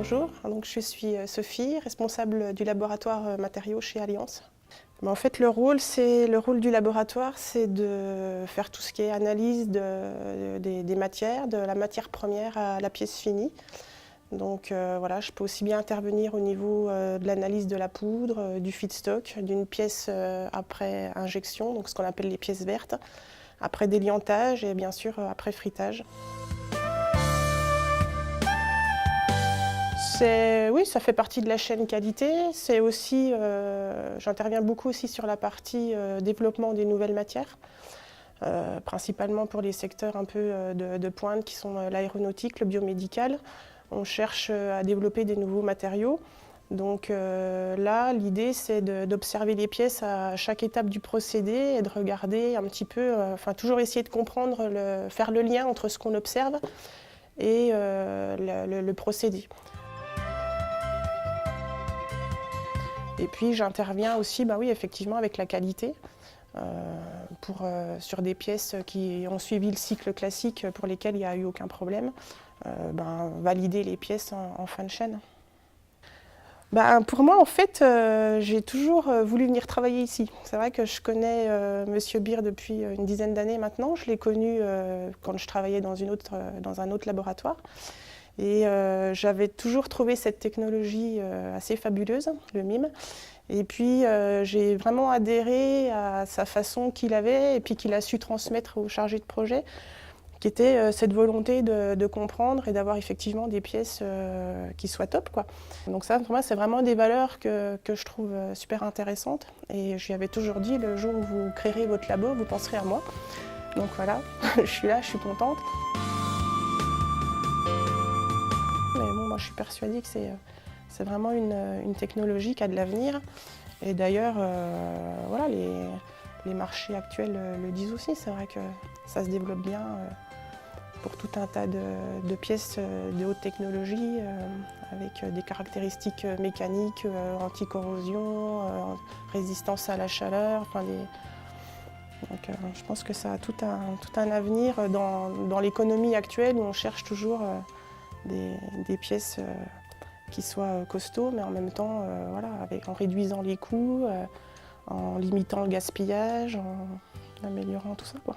bonjour. Donc, je suis Sophie, responsable du laboratoire matériaux chez Alliance. En fait, le rôle du laboratoire, c'est de faire tout ce qui est analyse des matières, de la matière première à la pièce finie. Donc voilà, je peux aussi bien intervenir au niveau de l'analyse de la poudre, du feedstock, d'une pièce après injection, donc ce qu'on appelle les pièces vertes, après déliantage et bien sûr après frittage. Oui, ça fait partie de la chaîne qualité. C'est aussi, j'interviens beaucoup aussi sur la partie développement des nouvelles matières, principalement pour les secteurs un peu de pointe qui sont l'aéronautique, le biomédical. On cherche à développer des nouveaux matériaux. Donc là, l'idée, c'est d'observer les pièces à chaque étape du procédé et de regarder un petit peu, toujours essayer de comprendre, faire le lien entre ce qu'on observe et le procédé. Et puis j'interviens aussi, oui, effectivement, avec la qualité, sur des pièces qui ont suivi le cycle classique pour lesquelles il n'y a eu aucun problème, valider les pièces en fin de chaîne. Pour moi, en fait, j'ai toujours voulu venir travailler ici. C'est vrai que je connais Monsieur Beer depuis une dizaine d'années maintenant. Je l'ai connu quand je travaillais dans un autre laboratoire. Et j'avais toujours trouvé cette technologie assez fabuleuse, le MIM. Et puis j'ai vraiment adhéré à sa façon qu'il avait et puis qu'il a su transmettre aux chargés de projet, qui était cette volonté de comprendre et d'avoir effectivement des pièces qui soient top, quoi. Donc ça, pour moi, c'est vraiment des valeurs que je trouve super intéressantes. Et je lui avais toujours dit, le jour où vous créerez votre labo, vous penserez à moi. Donc voilà, je suis là, je suis contente. Mais bon, moi, je suis persuadée que c'est vraiment une technologie qui a de l'avenir. Et d'ailleurs, voilà, les marchés actuels le disent aussi. C'est vrai que ça se développe bien pour tout un tas de pièces de haute technologie avec des caractéristiques mécaniques, anti-corrosion, résistance à la chaleur. Donc, je pense que ça a tout un avenir dans l'économie actuelle où on cherche toujours des pièces qui soient costauds, mais en même temps, voilà, en réduisant les coûts, en limitant le gaspillage, en améliorant tout ça, quoi.